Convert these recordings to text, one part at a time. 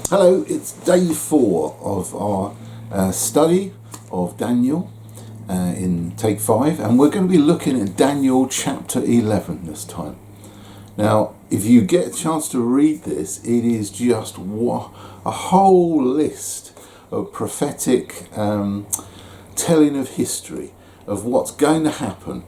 Hello, it's day 4 of our study of Daniel in Take 5, and we're going to be looking at Daniel chapter 11 this time. Now, if you get a chance to read this, it is just a whole list of prophetic telling of history of what's going to happen.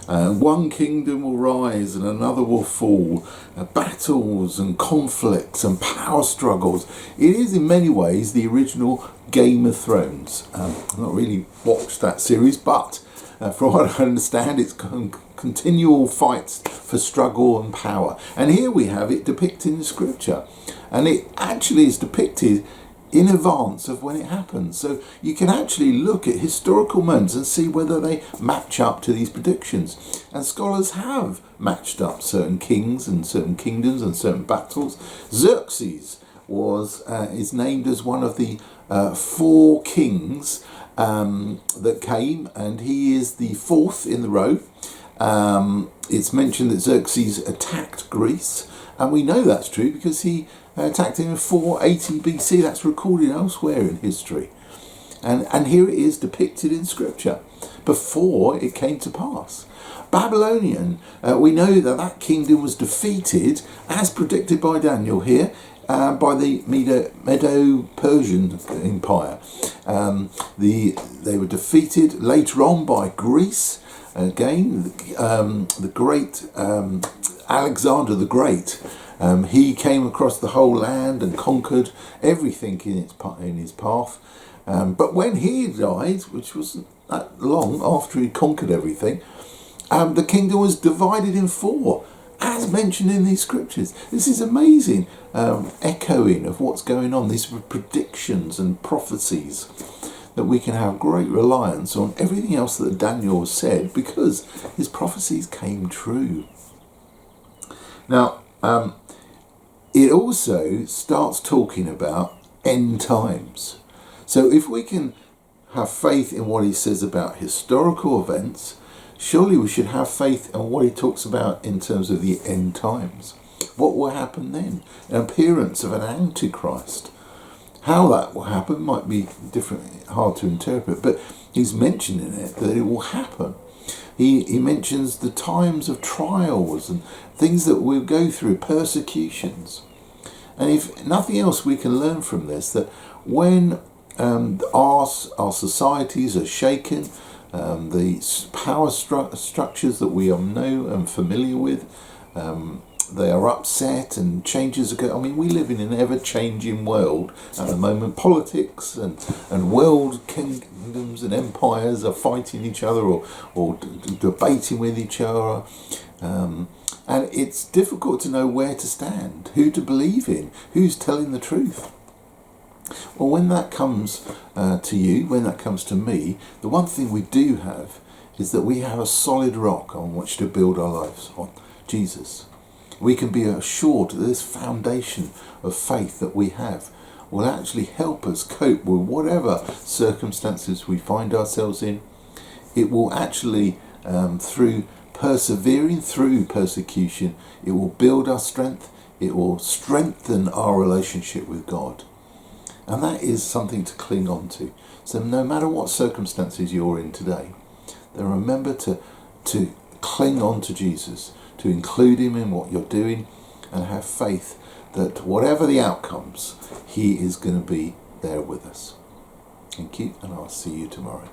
One kingdom will rise and another will fall. Battles and conflicts and power struggles. It is in many ways the original Game of Thrones. I've not really watched that series, but from what I understand, it's continual fights for struggle and power. And here we have it depicted in Scripture. And it actually is depicted in advance of when it happens. So you can actually look at historical moments and see whether they match up to these predictions. And scholars have matched up certain kings and certain kingdoms and certain battles. Xerxes is named as one of the 4 kings that came, and he is the 4th in the row. It's mentioned that Xerxes attacked Greece, and we know that's true because he attacked him in 480 BC. That's recorded elsewhere in history. And here it is depicted in Scripture before it came to pass. Babylonian, we know that kingdom was defeated, as predicted by Daniel here, by the Medo-Persian Empire. They were defeated later on by Greece. Again, the great Alexander the Great. He came across the whole land and conquered everything in his path. But when he died, which wasn't that long after he conquered everything, the kingdom was divided in 4, as mentioned in these scriptures. This is amazing, echoing of what's going on. These were predictions and prophecies that we can have great reliance on everything else that Daniel said, because his prophecies came true. Now, it also starts talking about end times. So if we can have faith in what he says about historical events, surely we should have faith in what he talks about in terms of the end times. What will happen then? An appearance of an antichrist. How that will happen might be hard to interpret, but he's mentioning it, that it will happen. He mentions the times of trials and things that we'll go through, persecutions. And if nothing else, we can learn from this that when our societies are shaken, the power structures that we know and familiar with, they are upset and changes occur. I mean, we live in an ever-changing world at the moment. Politics and world kingdoms and empires are fighting each other or debating with each other. And it's difficult to know where to stand, who to believe in, who's telling the truth. Well, when that comes to you, when that comes to me, the one thing we do have is that we have a solid rock on which to build our lives on, Jesus. We can be assured that this foundation of faith that we have will actually help us cope with whatever circumstances we find ourselves in. It will actually, through persevering through persecution, it will build our strength. It will strengthen our relationship with God. And that is something to cling on to. So no matter what circumstances you're in today, then remember to cling on to Jesus, to include him in what you're doing, and have faith that whatever the outcomes, he is going to be there with us. Thank you, and I'll see you tomorrow.